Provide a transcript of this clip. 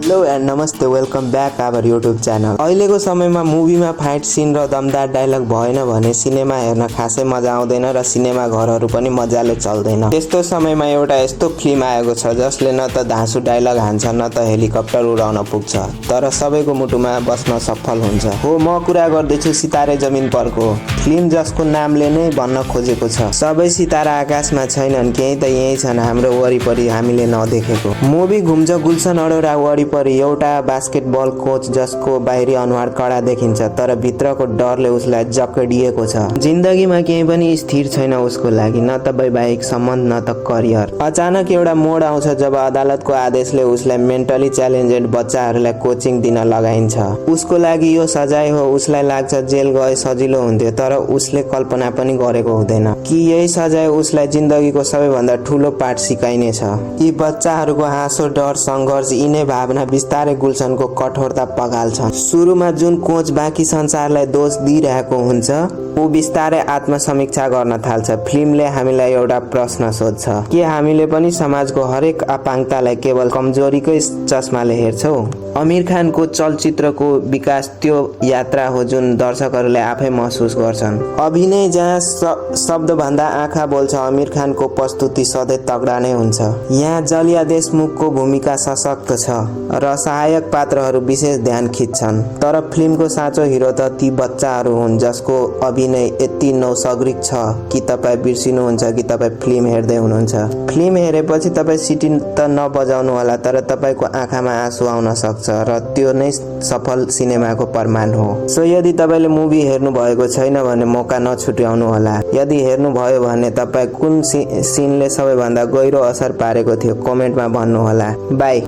Hello and नमस्ते, welcome back our YouTube channel. अहिलेको समयमा मुभीमा फाइट सिन र दमदार डायलग भएन भने सिनेमा हेर्न खासै मजा आउँदैन र सिनेमा घरहरू पनि मजाले चल्दैन। त्यस्तो समयमा एउटा यस्तो फिल्म आएको छ जसले न त धाँसु डायलग हान्छ न त हेलिकप्टर उडाउन पुग्छ, तर सबैको मुटुमा बस्न सफल हुन्छ। हो, म कुरा गर्दैछु सितारे जमिन परको फिल्म, जसको नामले नै भन्न खोजेको छ सबै सितारा आकाशमा छैनन्, केही त यही छन् हाम्रो वरिपरि हामीले नदेखेको। मुभी घुम्छ गुल्सन अरोरा वरिपरि एउटा बास्केटबल कोच जसको बाहिरी अनुहार कडा देखिन्छ तर भित्रको डरले उसलाई जकडिएको छ। जिन्दगीमा केही पनि स्थिर छैन उसको लागि, न त वैवाहिक सम्बन्ध न त करियर। अचानक एउटा मोड आउँछ जब अदालतको आदेशले उसलाई मेन्टली च्यालेन्जेड बच्चाहरूलाई कोचिङ दिन लगाइन्छ। उसको लागि यो सजाय हो। उसलाई लाग्छ जेल गए सजिलो हुन्थ्यो, तर उसले कल्पना पनि गरेको हुँदैन कि यही सजाय उसलाई जिन्दगीको सबैभन्दा ठूलो पाठ सिकाइनेछ। यी बच्चाहरूको हाँसो, डर, सङ्घर्ष, यिनै भावना बिस्तारै गुल्सनको कठोरता पगाल्छन्। सुरुमा जुन कोच बाँकी संसारलाई दोष दिइरहेको हुन्छ ऊ बिस्तारै आत्मसमीक्षा गर्न थाल्छ। फिल्मले हामीलाई एउटा प्रश्न सोध्छ, के हामीले पनि समाजको हरेक अपाङ्गतालाई केवल कमजोरीकै चस्माले हेर्छौँ? आमिर खानको चलचित्रको विकास त्यो यात्रा हो जुन दर्शकहरूले आफै महसुस गर्छन्। अभिनय जहाँ शब्दभन्दा आँखा बोल्छ, आमिर खानको प्रस्तुति सधैँ तगडा नै हुन्छ। यहाँ जलिया देशमुखको भूमिका सशक्त छ र सहायक पात्रहरू विशेष ध्यान खिच्छन्, तर फिल्मको साँचो हिरो त ती बच्चाहरू हुन् जसको अभिनय यति नौसग्रिक छ कि तपाईँ बिर्सिनुहुन्छ कि तपाईँ फिल्म हेर्दै हुनुहुन्छ। फिल्म हेरेपछि तपाईँ सिटी त नबजाउनु होला, तर तपाईँको आँखामा आँसु आउन सक्छ र त्यो नै सफल सिनेमाको प्रमाण हो। सो यदि तपाईँले मुभी हेर्नु भएको छैन भने मौका नछुट्याउनु होला। यदि हेर्नु भयो भने तपाईँ कुन सिनले सबैभन्दा गहिरो असर पारेको थियो कमेन्टमा भन्नुहोला। बाई।